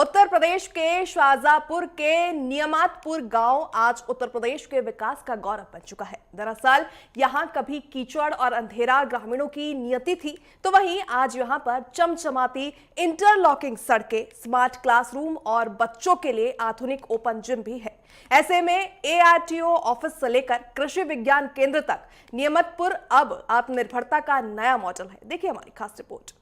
उत्तर प्रदेश के शाहजहांपुर के नियामतपुर गांव आज उत्तर प्रदेश के विकास का गौरव बन चुका है। दरअसल यहां कभी कीचड़ और अंधेरा ग्रामीणों की नियति थी, तो वहीं आज यहां पर चमचमाती इंटरलॉकिंग सड़कें, स्मार्ट क्लासरूम और बच्चों के लिए आधुनिक ओपन जिम भी है। ऐसे में एआरटीओ ऑफिस से लेकर कृषि विज्ञान केंद्र तक नियामतपुर अब आत्मनिर्भरता का नया मॉडल है। देखिए हमारी खास रिपोर्ट।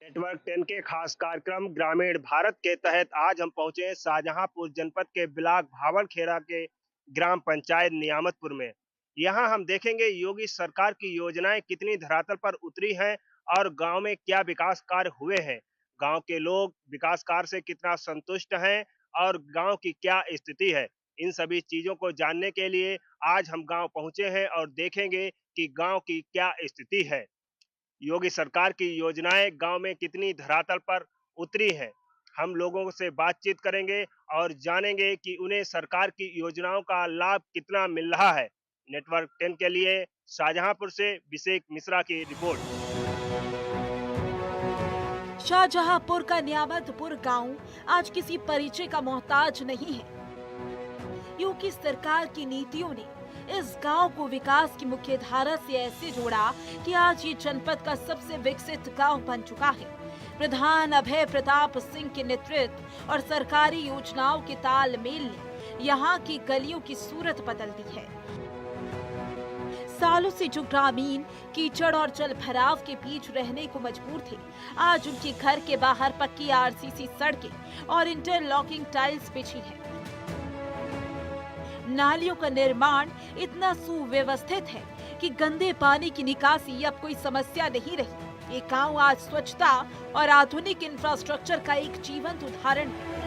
नेटवर्क 10 के खास कार्यक्रम ग्रामीण भारत के तहत आज हम पहुंचे शाहजहांपुर जनपद के ब्लॉक भावलखेड़ा के ग्राम पंचायत नियामतपुर में। यहां हम देखेंगे योगी सरकार की योजनाएं कितनी धरातल पर उतरी हैं और गांव में क्या विकास कार्य हुए हैं। गांव के लोग विकास कार्य से कितना संतुष्ट हैं और गांव की क्या स्थिति है, इन सभी चीजों को जानने के लिए आज हम गांव पहुंचे हैं और देखेंगे कि गांव की क्या स्थिति है। योगी सरकार की योजनाएं गांव में कितनी धरातल पर उतरी है। हम लोगों से बातचीत करेंगे और जानेंगे कि उन्हें सरकार की योजनाओं का लाभ कितना मिल रहा है। नेटवर्क 10 के लिए शाहजहांपुर से अभिषेक मिश्रा की रिपोर्ट। शाहजहांपुर का नियामतपुर गांव आज किसी परिचय का मोहताज नहीं है। योगी सरकार की नीतियों ने इस गांव को विकास की मुख्य धारा से ऐसे जोड़ा कि आज ये जनपद का सबसे विकसित गांव बन चुका है। प्रधान अभय प्रताप सिंह के नेतृत्व और सरकारी योजनाओं के तालमेल ने यहाँ की गलियों की सूरत बदल दी है। सालों से जो ग्रामीण कीचड़ और जल भराव के बीच रहने को मजबूर थे, आज उनके घर के बाहर पक्की आरसीसी सड़कें और इंटरलॉकिंग टाइल्स बिछी है। नालियों का निर्माण इतना सुव्यवस्थित है कि गंदे पानी की निकासी अब कोई समस्या नहीं रही। ये गांव आज स्वच्छता और आधुनिक इंफ्रास्ट्रक्चर का एक जीवंत उदाहरण है।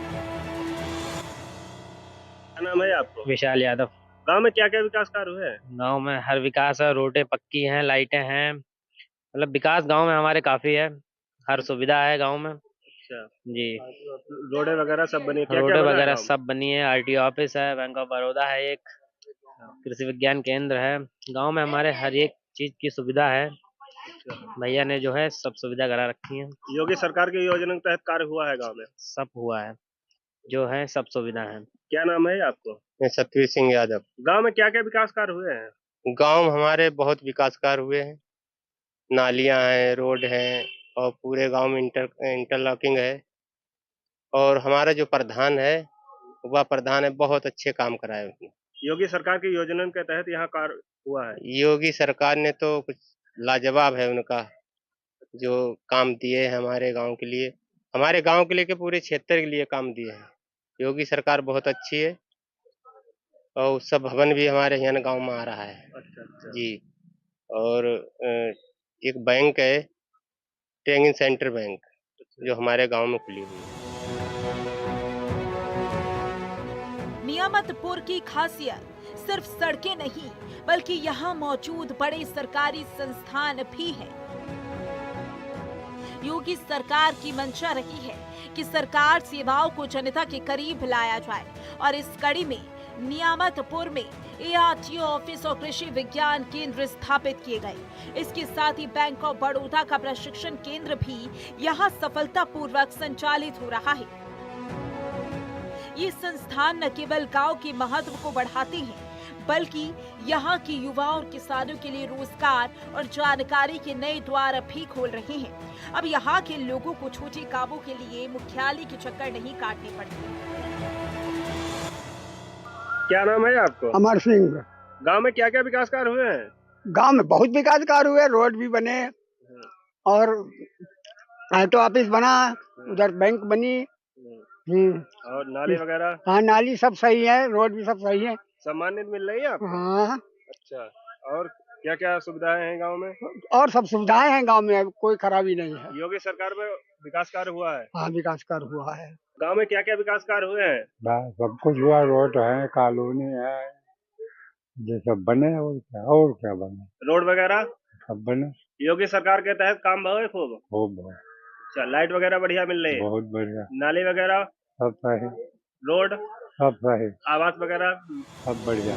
क्या नाम है आपको? विशाल यादव। गांव में क्या क्या विकास कार्य हुए हैं? गांव में हर विकास है, रोडें पक्की हैं, लाइटें हैं, मतलब विकास गांव में हमारे काफी है। हर सुविधा है गांव में। अच्छा जी, रोडें वगैरह सब बनी? क्या रोडें क्या बना है वगैरह गाँव में? सब बनी है। आरटीओ ऑफिस है, बैंक ऑफ बड़ौदा है, एक कृषि विज्ञान केंद्र है। गांव में हमारे हर एक चीज की सुविधा है। भैया ने जो है सब सुविधा करा रखी है। योगी सरकार की योजना के तहत कार्य हुआ है गांव में? सब हुआ है, जो है सब सुविधा है। क्या नाम है आपको? मैं सतवीर सिंह यादव। गांव में क्या क्या विकास कार्य हुए हैं? गांव हमारे बहुत विकास कार्य हुए हैं। नालियां हैं, रोड हैं और पूरे गांव में इंटरलॉकिंग है। और हमारा जो प्रधान है वह प्रधान है, बहुत अच्छे काम कराए उसने। योगी सरकार की योजना के तहत यहाँ कार्य हुआ है? योगी सरकार ने तो कुछ लाजवाब है उनका जो काम दिए हैं हमारे गांव के लिए, हमारे गांव के लिए के पूरे क्षेत्र के लिए काम दिए हैं। योगी सरकार बहुत अच्छी है और उत्सव भवन भी हमारे यहाँ गांव में आ रहा है। अच्छा। जी, और एक बैंक है, ट्रेनिंग सेंटर बैंक, जो हमारे गांव में खुली हुई है। नियामतपुर की खासियत सिर्फ सड़कें नहीं, बल्कि यहाँ मौजूद बड़े सरकारी संस्थान भी हैं। योगी सरकार की मंशा रही है कि सरकार सेवाओं को जनता के करीब लाया जाए और इस कड़ी में नियामतपुर में एआरटीओ ऑफिस और कृषि विज्ञान केंद्र स्थापित किए गए। इसके साथ ही बैंक ऑफ बड़ौदा का प्रशिक्षण केंद्र भी यहाँ सफलतापूर्वक संचालित हो रहा है। ये संस्थान न केवल गांव के महत्व को बढ़ाते हैं, बल्कि यहाँ के युवाओं और किसानों के लिए रोजगार और जानकारी के नए द्वार भी खोल रहे हैं। अब यहाँ के लोगों को छोटे कामों के लिए मुख्यालय के चक्कर नहीं काटने पड़ते। क्या नाम है आपको? अमर सिंह। गांव में क्या क्या विकास कार्य हुए हैं? गांव में बहुत विकास कार्य हुए, रोड भी बने और आरटीओ ऑफिस बना, उधर बैंक बनी। और नाली वगैरह? हाँ, नाली सब सही है, रोड भी सब सही है। सम्मानित मिल रही है आपको? हाँ। अच्छा, और क्या क्या सुविधाएं हैं गांव में? और सब सुविधाएं हैं गांव में, कोई खराबी नहीं है। योगी सरकार में विकास कार्य हुआ है? हाँ, विकास कार्य हुआ है। गांव में क्या क्या विकास कार्य हुए हैं? सब कुछ हुआ, रोड है, कॉलोनी है, ये सब बने और क्या बने? रोड वगैरह सब बने। योगी सरकार के तहत काम हुए खूब? खूब। अच्छा, लाइट वगैरह बढ़िया मिल रही है? बहुत बढ़िया। नाली वगैरह सब सही, रोड सब सही, आवास वगैरह सब बढ़िया।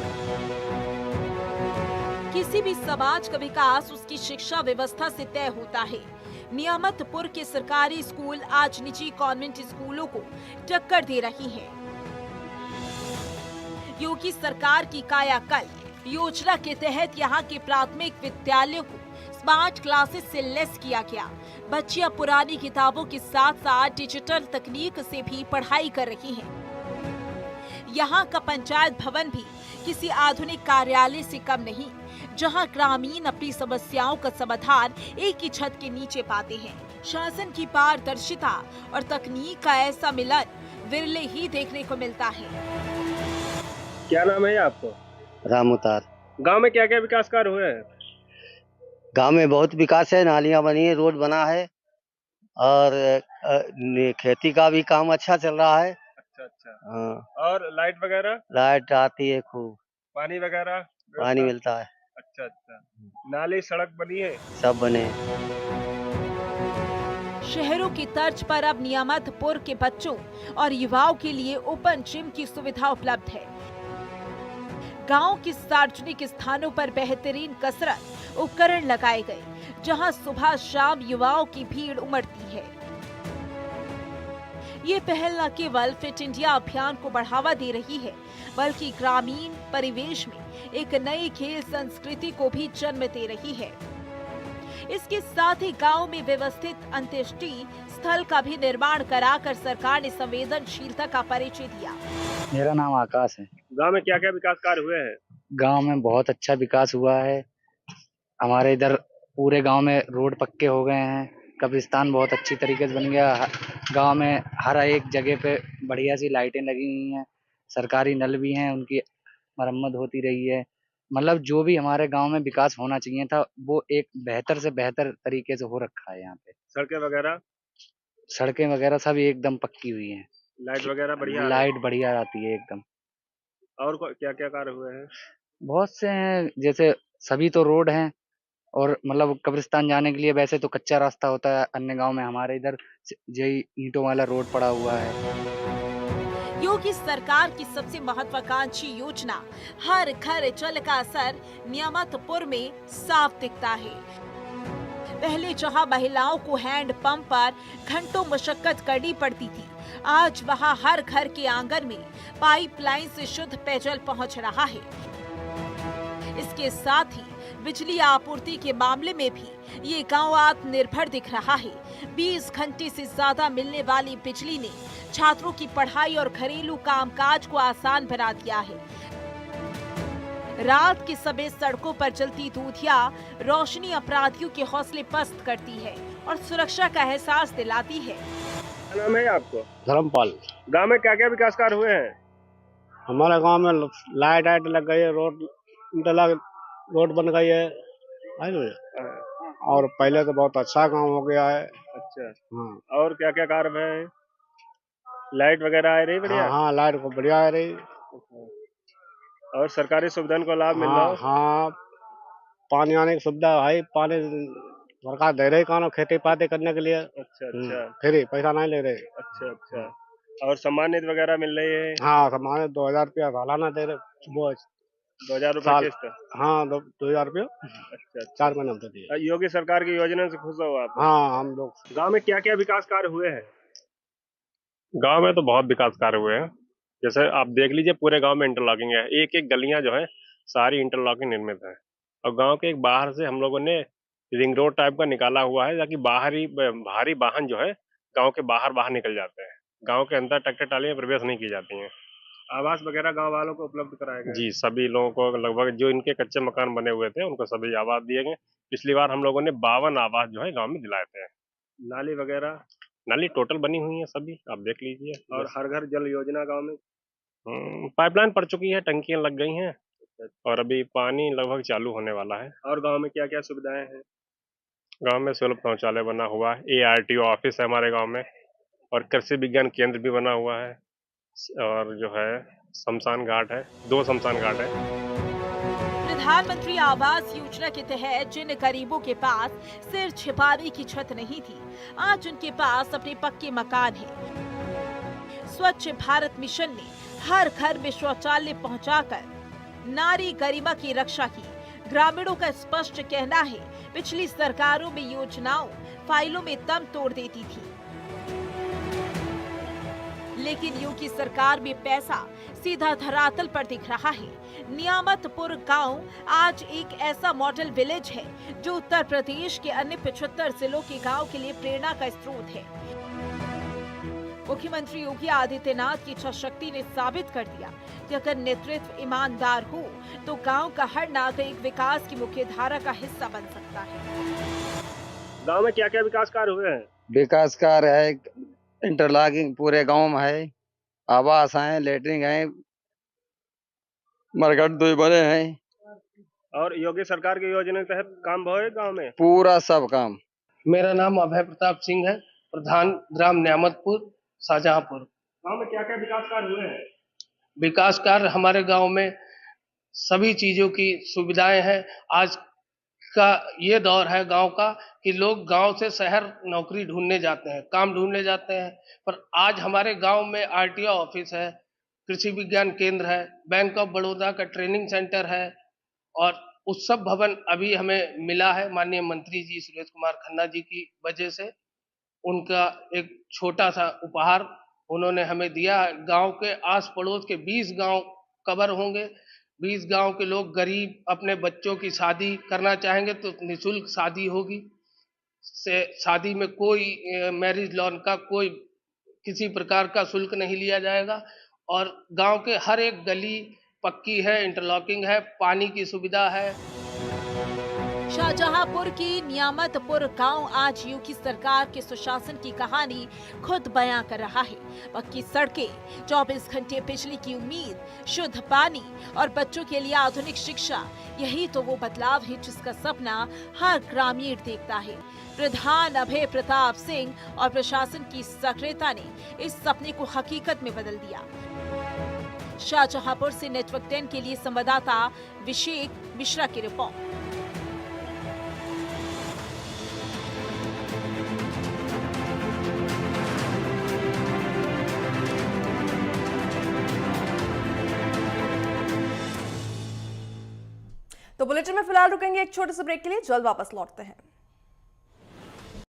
किसी भी समाज का विकास उसकी शिक्षा व्यवस्था से तय होता है। नियामतपुर के सरकारी स्कूल आज निजी कॉन्वेंट स्कूलों को टक्कर दे रही हैं। योगी सरकार की कायाकल्प योजना के तहत यहाँ के प्राथमिक विद्यालयों को स्मार्ट क्लासेस से लेस किया गया। बच्चियां पुरानी किताबों के साथ साथ डिजिटल तकनीक से भी पढ़ाई कर रही हैं। यहाँ का पंचायत भवन भी किसी आधुनिक कार्यालय से कम नहीं, जहाँ ग्रामीण अपनी समस्याओं का समाधान एक ही छत के नीचे पाते हैं। शासन की पारदर्शिता और तकनीक का ऐसा मिलन विरले ही देखने को मिलता है। क्या नाम है आपको? रामउतार। गांव में क्या क्या विकास कार्य हुए हैं? गांव में बहुत विकास है, नालियां बनी है, रोड बना है और खेती का भी काम अच्छा चल रहा है। अच्छा। हाँ। और लाइट वगैरह? लाइट आती है खूब। पानी वगैरह? पानी मिलता है। अच्छा। नाली सड़क बनी है? सब बने। शहरों की तर्ज पर अब नियामतपुर के बच्चों और युवाओं के लिए ओपन जिम की सुविधा उपलब्ध है। गांव के सार्वजनिक स्थानों पर बेहतरीन कसरत उपकरण लगाए गए, जहां सुबह शाम युवाओं की भीड़ उमड़ती है। ये पहल न केवल फिट इंडिया अभियान को बढ़ावा दे रही है, बल्कि ग्रामीण परिवेश में एक नई खेल संस्कृति को भी जन्म दे रही है। इसके साथ ही गांव में व्यवस्थित अंत्येष्टि स्थल का भी निर्माण कराकर सरकार ने संवेदनशीलता का परिचय दिया। मेरा नाम आकाश है। गांव में क्या क्या विकास कार्य हुए हैं? गांव में बहुत अच्छा विकास हुआ है। हमारे इधर पूरे गांव में रोड पक्के हो गए हैं, कब्रिस्तान बहुत अच्छी तरीके से बन गया। गांव में हर एक जगह पे बढ़िया सी लाइटें लगी हुई हैं, सरकारी नल भी हैं, उनकी मरम्मत होती रही है। मतलब जो भी हमारे गांव में विकास होना चाहिए था वो एक बेहतर से बेहतर तरीके से हो रखा है। यहाँ पे सड़कें वगैरह सब एकदम पक्की हुई हैं। लाइट वगैरह बढ़िया? लाइट बढ़िया आती है एकदम। और क्या क्या कार्य हुए हैं? बहुत से हैं, जैसे सभी तो रोड हैं और मतलब कब्रिस्तान जाने के लिए वैसे तो कच्चा रास्ता होता है अन्य गांव में, हमारे इधर यही ईंटों वाला रोड पड़ा हुआ है। योगी सरकार की सबसे महत्वाकांक्षी योजना हर घर जल का असर नियामतपुर में साफ दिखता है। पहले जहां महिलाओं को हैंड पंप पर घंटों मशक्कत करनी पड़ती थी, आज वहां हर घर के आंगन में पाइपलाइन से शुद्ध पेयजल पहुंच रहा है। इसके साथ ही बिजली आपूर्ति के मामले में भी ये गांव आत्मनिर्भर दिख रहा है। 20 घंटे से ज्यादा मिलने वाली बिजली ने छात्रों की पढ़ाई और घरेलू कामकाज को आसान बना दिया है। रात के समय सड़कों पर जलती दूधिया रोशनी अपराधियों के हौसले पस्त करती है और सुरक्षा का एहसास दिलाती है। क्या नाम है आपको? धर्मपाल। गांव में क्या क्या विकास कार्य हुए हैं? हमारे गांव में लाइट लग गई है, रोड बन गई है और पहले तो बहुत अच्छा गांव हो गया है। अच्छा। हाँ। और क्या क्या कार्य है? लाइट वगैरह आ रही बढ़िया? हाँ, लाइट को बढ़िया आ रही। और सरकारी सुविधाओं को लाभ मिल रहा है? हाँ, पानी आने की सुविधा है, पानी सरकार दे रही कानों खेती पाती करने के लिए। अच्छा। फ्री, पैसा नहीं ले रहे। अच्छा। और सम्मान निधि वगैरह मिल रही है? हाँ, सम्मान 2000 रुपया सालाना दे रहे। वो 2000 रुपये किस्त? हाँ, 2000 रुपया। अच्छा। 4 महीने में दिए। योगी सरकार की योजना से खुश हो आप? हाँ, हम लोग। गांव में क्या क्या विकास कार्य हुए हैं? गांव में तो बहुत विकास कार्य हुए हैं। जैसे आप देख लीजिए पूरे गांव में इंटरलॉकिंग है, एक एक गलियां जो है सारी इंटरलॉकिंग निर्मित है। और गांव के एक बाहर से हम लोगों ने रिंग रोड टाइप का निकाला हुआ है, ताकि भारी वाहन जो है गांव के बाहर निकल जाते हैं। गांव के अंदर ट्रैक्टर ट्रालियां प्रवेश नहीं की जाती हैं। आवास वगैरह गांव वालों को उपलब्ध कराया गया? जी, सभी लोगों को लगभग जो इनके कच्चे मकान बने हुए थे उनको सभी आवास दिए गए। पिछली बार हम लोगों ने 52 आवास जो है गाँव में दिलाए थे। नाली वगैरह? नाली टोटल बनी हुई है सभी, आप देख लीजिए। और हर घर जल योजना गाँव में? पाइपलाइन पड़ चुकी है, टंकियां लग गई हैं और अभी पानी लगभग चालू होने वाला है। और गांव में क्या क्या सुविधाएं हैं? गांव में सुलभ शौचालय बना हुआ है, ARTO ऑफिस है हमारे गांव में, और कृषि विज्ञान केंद्र भी बना हुआ है, और जो है शमशान घाट है, 2 शमशान घाट है। प्रधानमंत्री आवास योजना के तहत जिन गरीबों के पास सिर छिपाने की छत नहीं थी, आज उनके पास अपने पक्के मकान हैं। स्वच्छ भारत मिशन ने हर घर में शौचालय पहुंचाकर नारी गरिमा की रक्षा की। ग्रामीणों का स्पष्ट कहना है, पिछली सरकारों में योजनाओं फाइलों में दम तोड़ देती थी। लेकिन योगी सरकार में पैसा सीधा धरातल पर दिख रहा है। नियामतपुर गांव आज एक ऐसा मॉडल विलेज है जो उत्तर प्रदेश के अन्य 75 जिलों के गांव के लिए प्रेरणा का स्रोत है। मुख्यमंत्री योगी आदित्यनाथ की इच्छा शक्ति ने साबित कर दिया कि अगर नेतृत्व ईमानदार हो तो गांव का हर नागरिक विकास की मुख्य धारा का हिस्सा बन सकता है। गांव में क्या क्या विकास कार्य हुए हैं? विकास कार्य है, इंटरलॉकिंग पूरे गांव में है, आवास है, लेटरिंग है, मरघट 2 बने हैं। और योगी सरकार की योजना के तहत काम हुए गांव में? पूरा सब काम। मेरा नाम अभय प्रताप सिंह है, प्रधान ग्राम न्यामतपुर शाहजहांपुर। गांव में क्या क्या विकास कार्य हुए हैं? विकास कार्य हमारे गांव में सभी चीजों की सुविधाएं हैं। आज का ये दौर है गांव का कि लोग गांव से शहर नौकरी ढूंढने जाते हैं, काम ढूंढने जाते हैं, पर आज हमारे गांव में आरटीओ ऑफिस है, कृषि विज्ञान केंद्र है, बैंक ऑफ बड़ौदा का ट्रेनिंग सेंटर है और उत्सव भवन अभी हमें मिला है माननीय मंत्री जी सुरेश कुमार खन्ना जी की वजह से। उनका एक छोटा सा उपहार उन्होंने हमें दिया। गांव के आस पड़ोस के 20 गांव कवर होंगे। 20 गांव के लोग गरीब अपने बच्चों की शादी करना चाहेंगे तो निःशुल्क शादी होगी। शादी में कोई मैरिज लॉन का कोई किसी प्रकार का शुल्क नहीं लिया जाएगा और गांव के हर एक गली पक्की है, इंटरलॉकिंग है, पानी की सुविधा है। शाहजहांपुर की नियामतपुर गांव आज योगी सरकार के सुशासन की कहानी खुद बयां कर रहा है। पक्की सड़कें, 24 घंटे बिजली की उम्मीद, शुद्ध पानी और बच्चों के लिए आधुनिक शिक्षा, यही तो वो बदलाव है जिसका सपना हर ग्रामीण देखता है। प्रधान अभय प्रताप सिंह और प्रशासन की सक्रियता ने इस सपने को हकीकत में बदल दिया। शाहजहांपुर से नेटवर्क 10 के लिए संवाददाता अभिषेक मिश्रा की रिपोर्ट। तो बुलेटिन में फिलहाल रुकेंगे एक छोटे से ब्रेक के लिए, जल्द वापस लौटते हैं।